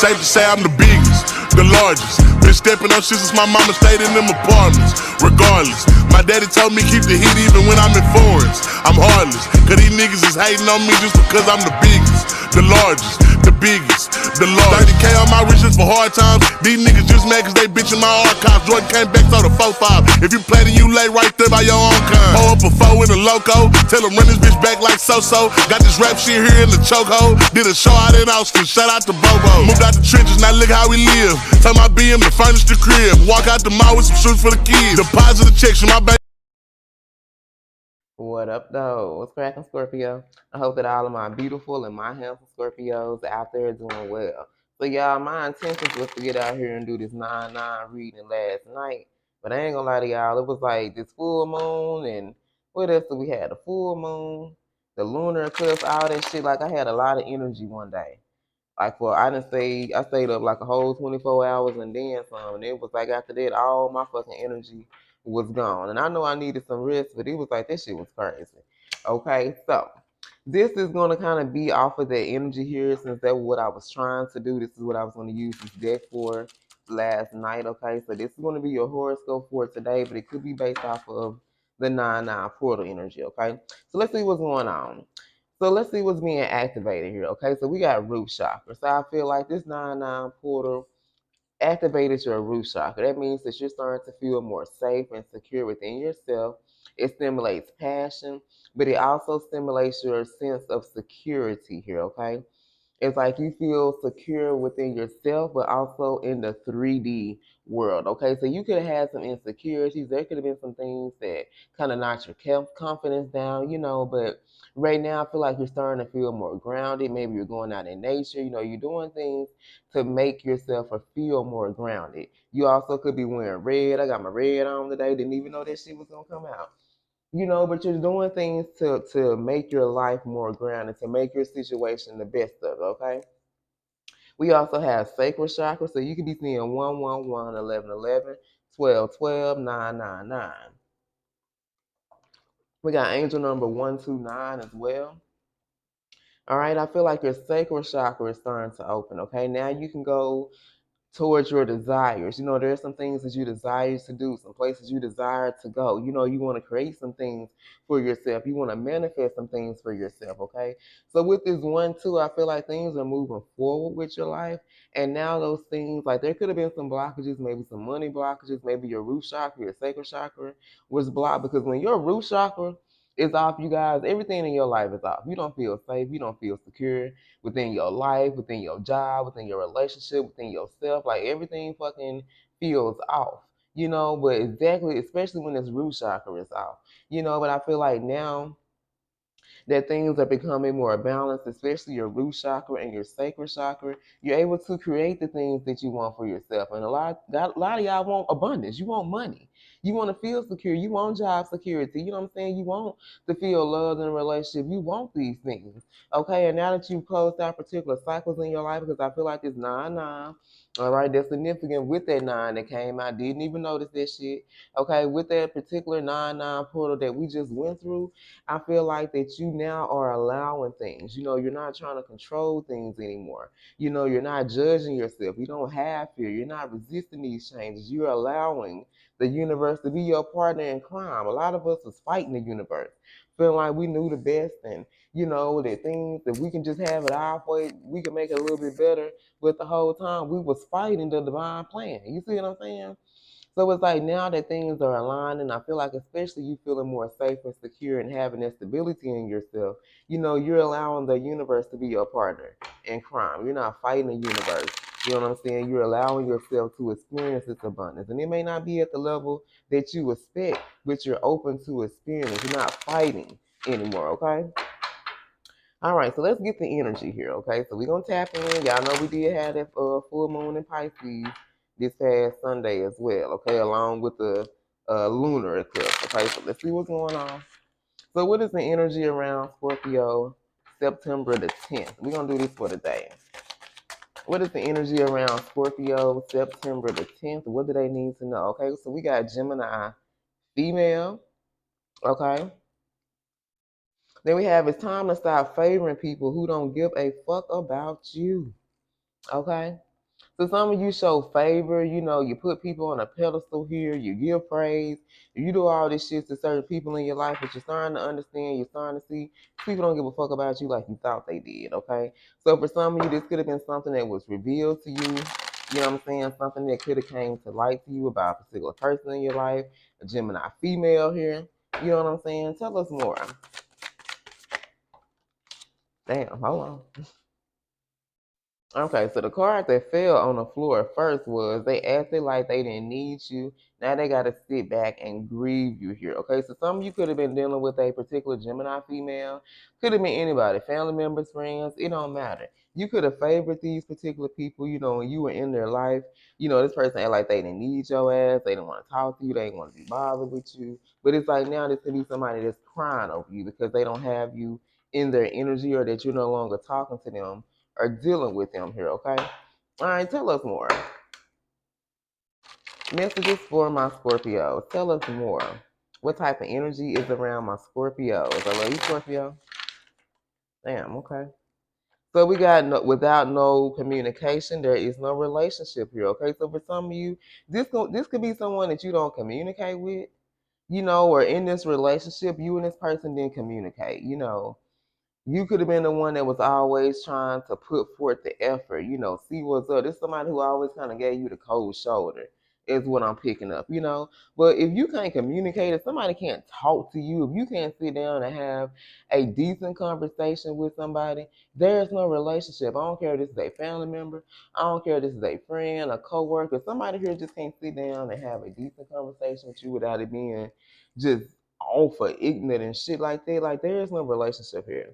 safe to say I'm the biggest, the largest. Been stepping up shit since my mama stayed in them apartments. Regardless, my daddy told me keep the heat even when I'm in foreigns. I'm heartless, cause these niggas is hating on me just because I'm the biggest, the largest, the biggest, the largest. 30K on my riches for hard times. These niggas just mad cause they bitchin' my archives. Jordan came back, so the 4-5. If you play, then you lay right there by your own kind. Pull up a 4 in a loco, tell them run this bitch back like so-so. Got this rap shit here in the chokehold. Did a show out in Austin, shout out to Bobo. Moved out the trenches, now look how we live. Tell my BM to furnish the crib. Walk out the mall with some shoes for the kids. Deposit the checks from my bank. What up, though? What's cracking, Scorpio? I hope that all of my beautiful and my handsome Scorpios out there doing well. So, y'all, my intentions was to get out here and do this 9/9 reading last night. But I ain't gonna lie to y'all, it was like this full moon, and what else did we have? The full moon, the lunar eclipse, all that shit. Like, I had a lot of energy one day. Like, I stayed up like a whole 24 hours and then some. And it was like after that, all my fucking energy was gone. And I know I needed some rest, but it was like, this shit was crazy. Okay, so this is going to kind of be off of that energy here, since that's what I was trying to do. This is what I was going to use this deck for last night. Okay, so this is going to be your horoscope for today, but it could be based off of the 9/9 portal energy. Okay, so let's see what's going on. So let's see what's being activated here. Okay, so we got root chakra. So I feel like this 9/9 portal activated your root chakra. That means that you're starting to feel more safe and secure within yourself. It stimulates passion, but it also stimulates your sense of security here. Okay, it's like you feel secure within yourself, but also in the 3D world. Okay, so you could have had some insecurities. There could have been some things that kind of knocked your confidence down, but right now I feel like you're starting to feel more grounded. Maybe you're going out in nature, you're doing things to make yourself or feel more grounded. You also could be wearing red. I got my red on today, didn't even know that shit was going to come out. But you're doing things to make your life more grounded, to make your situation the best of it, okay? We also have sacral chakra, so you could be seeing 111, 1111, 1212, 999. We got angel number 129 as well. All right, I feel like your sacral chakra is starting to open, okay? Now you can go towards your desires. There's some things that you desire to do, some places you desire to go. You want to create some things for yourself. You want to manifest some things for yourself, okay? So with this 1-2, I feel like things are moving forward with your life. And now those things, like there could have been some blockages, maybe some money blockages, maybe your root chakra, your sacral chakra was blocked, because when your root chakra is off, you guys, everything in your life is off. You don't feel safe. You don't feel secure within your life, within your job, within your relationship, within yourself. Like everything fucking feels off, but exactly, especially when this root chakra is off, but I feel like now that things are becoming more balanced, especially your root chakra and your sacral chakra, you're able to create the things that you want for yourself. And a lot of y'all want abundance. You want money. You want to feel secure. You want job security. You know what I'm saying? You want to feel loved in a relationship. You want these things. Okay, and now that you've closed out particular cycles in your life, because I feel like it's 9/9, all right, that's significant with that 9 that came out. Didn't even notice that shit. Okay, with that particular 9/9 portal that we just went through, I feel like that you now are allowing things. You're not trying to control things anymore. You're not judging yourself. You don't have fear. You're not resisting these changes. You're allowing the universe to be your partner in crime. A lot of us was fighting the universe, feeling like we knew the best, and that things that we can just have it our way, we can make it a little bit better. But the whole time we was fighting the divine plan. You see what I'm saying? So it's like now that things are aligned, and I feel like especially you feeling more safe and secure and having that stability in yourself, you're allowing the universe to be your partner in crime. You're not fighting the universe. You know what I'm saying? You're allowing yourself to experience this abundance. And it may not be at the level that you expect, but you're open to experience. You're not fighting anymore, okay? All right, so let's get the energy here, okay? So we're going to tap in. Y'all know we did have that full moon in Pisces this past Sunday as well, okay, along with the lunar eclipse, okay? So let's see what's going on. So what is the energy around Scorpio September the 10th? We're going to do this for the day. What is the energy around Scorpio September the 10th? What do they need to know? Okay, so we got Gemini female, okay? Then we have, it's time to stop favoring people who don't give a fuck about you. Okay? So some of you show favor, you know, you put people on a pedestal here, you give praise, you do all this shit to certain people in your life, but you're starting to understand, you're starting to see people don't give a fuck about you like you thought they did, okay? So for some of you, this could have been something that was revealed to you, you know what I'm saying? Something that could have came to light to you about a particular person in your life, a Gemini female here, you know what I'm saying? Tell us more. Damn, hold on. Okay, so the card that fell on the floor first was they acted like they didn't need you. Now they got to sit back and grieve you here. Okay, so some of you could have been dealing with a particular Gemini female. Could have been anybody, family members, friends. It don't matter. You could have favored these particular people, you know, and you were in their life. You know, this person act like they didn't need your ass. They didn't want to talk to you. They didn't want to be bothered with you. But it's like now this could be somebody that's crying over you because they don't have you in their energy or that you're no longer talking to them are dealing with them here, okay? All right, tell us more. Messages for my Scorpios. Tell us more. What type of energy is around my Scorpios? I love you, Scorpio. Damn, okay. So we got without no communication, there is no relationship here, okay? So for some of you, this could be someone that you don't communicate with, you know, or in this relationship, you and this person didn't communicate, you know. You could have been the one that was always trying to put forth the effort, you know, see what's up. This is somebody who always kind of gave you the cold shoulder, is what I'm picking up, you know. But if you can't communicate, if somebody can't talk to you, if you can't sit down and have a decent conversation with somebody, there's no relationship. I don't care if this is a family member, I don't care if this is a friend, a coworker. Somebody here just can't sit down and have a decent conversation with you without it being just off or ignorant and shit like that. Like, there is no relationship here.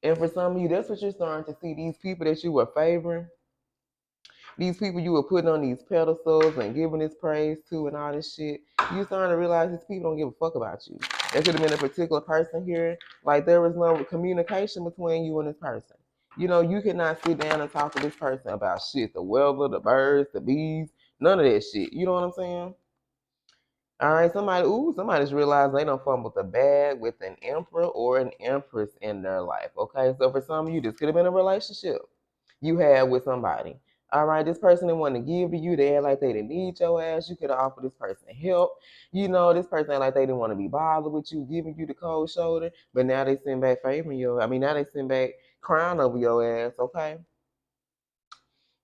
And for some of you, that's what you're starting to see. These people that you were favoring, these people you were putting on these pedestals and giving this praise to and all this shit, you starting to realize these people don't give a fuck about you. There could have been a particular person here, like there was no communication between you and this person. You know, you cannot sit down and talk to this person about shit, the weather, the birds, the bees, none of that shit. You know what I'm saying? All right, somebody's realized they don't fumble the bag with an emperor or an empress in their life. Okay, so for some of you, this could have been a relationship you had with somebody. All right, this person didn't want to give to you. They act like they didn't need your ass. You could have offered this person help. You know, this person act like they didn't want to be bothered with you, giving you the cold shoulder. But now they send back favoring you. I mean, now they send back crying over your ass. Okay.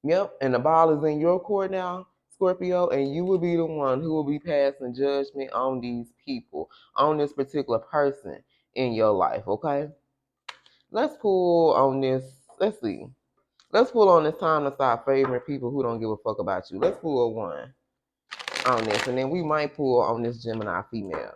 Yep, and the ball is in your court now, Scorpio, and you will be the one who will be passing judgment on these people, on this particular person in your life, okay? Let's pull on this. Let's see. Let's pull on this time to stop favoring people who don't give a fuck about you. Let's pull a one on this, and then we might pull on this Gemini female.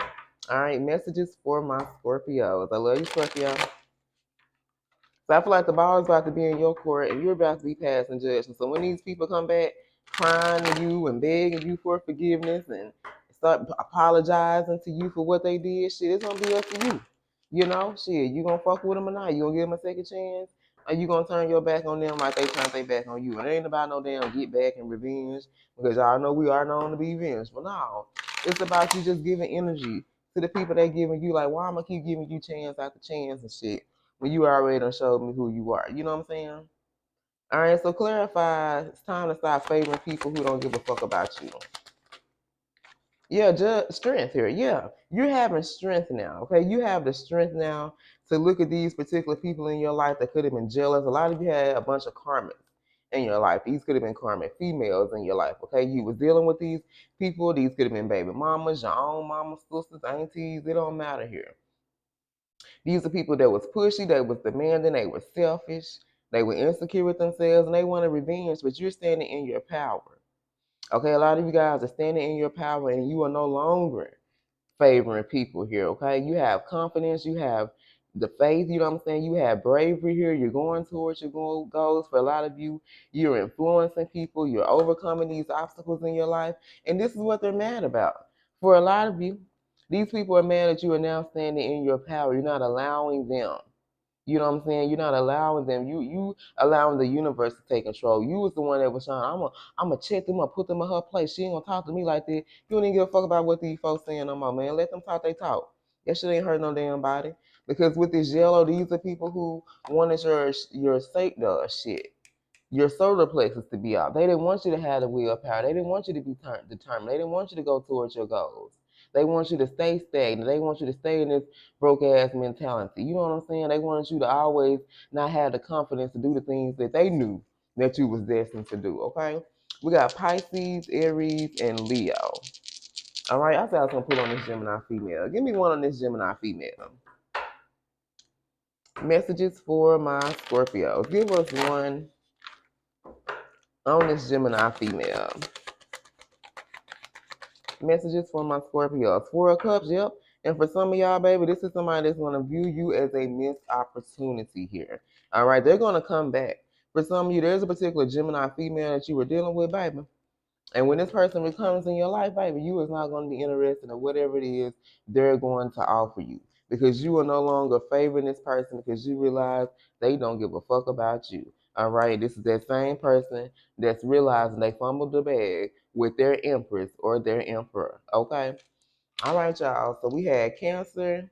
All right, messages for my Scorpios. I love you, Scorpio. So I feel like the ball is about to be in your court and you're about to be passing judgment. So when these people come back crying to you and begging you for forgiveness and start apologizing to you for what they did, shit, it's gonna be up to you. You know, shit, you gonna fuck with them or not? You gonna give them a second chance? Or you gonna turn your back on them like they turned their back on you? And it ain't about no damn get back and revenge because y'all know we are known to be vengeful. No, it's about you just giving energy to the people that giving you like, why I'm gonna keep giving you chance after chance and shit when you already done showed me who you are. You know what I'm saying? All right, so clarify. It's time to stop favoring people who don't give a fuck about you. Yeah, just strength here. Yeah, you're having strength now. Okay, you have the strength now to look at these particular people in your life that could have been jealous. A lot of you had a bunch of karmics in your life. These could have been karmic females in your life. Okay, you was dealing with these people. These could have been baby mamas, your own mamas, sisters, aunties. It don't matter here. These are people that was pushy, they was demanding, they were selfish, they were insecure with themselves, and they wanted revenge, but you're standing in your power. Okay, a lot of you guys are standing in your power and you are no longer favoring people here, okay? You have confidence, you have the faith, you know what I'm saying? You have bravery here, you're going towards your goals. For a lot of you, you're influencing people, you're overcoming these obstacles in your life, and this is what they're mad about. For a lot of you, these people are mad that you are now standing in your power. You're not allowing them. You know what I'm saying? You're not allowing them. You allowing the universe to take control. You was the one that was trying. I'm gonna check them up, put them in her place. She ain't gonna talk to me like that. You don't even give a fuck about what these folks saying no more, man. Let them talk. They talk. That shit ain't hurt no damn body. Because with this yellow, these are people who wanted your sake shit. your solar plexus to be out. They didn't want you to have the willpower. They didn't want you to be determined. They didn't want you to go towards your goals. They want you to stay stagnant. They want you to stay in this broke ass mentality. You know what I'm saying? They wanted you to always not have the confidence to do the things that they knew that you was destined to do. Okay? We got Pisces, Aries, and Leo. All right, I said I was gonna put on this Gemini female. Give me one on this Gemini female. Messages for my Scorpios. Give us one on this Gemini female. Messages for my Scorpios. Four of Cups, yep. And for some of y'all, baby, this is somebody that's going to view you as a missed opportunity here. All right, they're going to come back. For some of you, there's a particular Gemini female that you were dealing with, baby. And when this person becomes in your life, baby, you is not going to be interested in whatever it is they're going to offer you. Because you are no longer favoring this person because you realize they don't give a fuck about you. All right, this is that same person that's realizing they fumbled the bag with their Empress or their Emperor. Okay? All right, y'all. So we had Cancer,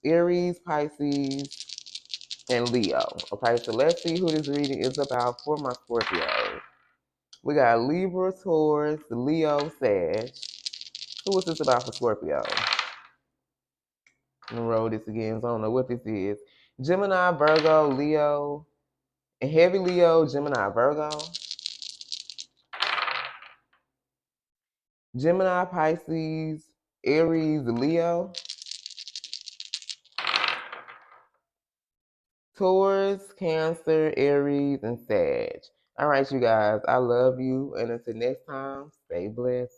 Aries, Pisces, and Leo. Okay, so let's see who this reading is about for my Scorpio. We got Libra, Taurus, Leo, Sag. Who is this about for Scorpio? I'm gonna roll this again, so I don't know what this is. Gemini, Virgo, Leo, and heavy Leo, Gemini, Virgo. Gemini, Pisces, Aries, Leo. Taurus, Cancer, Aries, and Sag. All right, you guys, I love you. And until next time, stay blessed.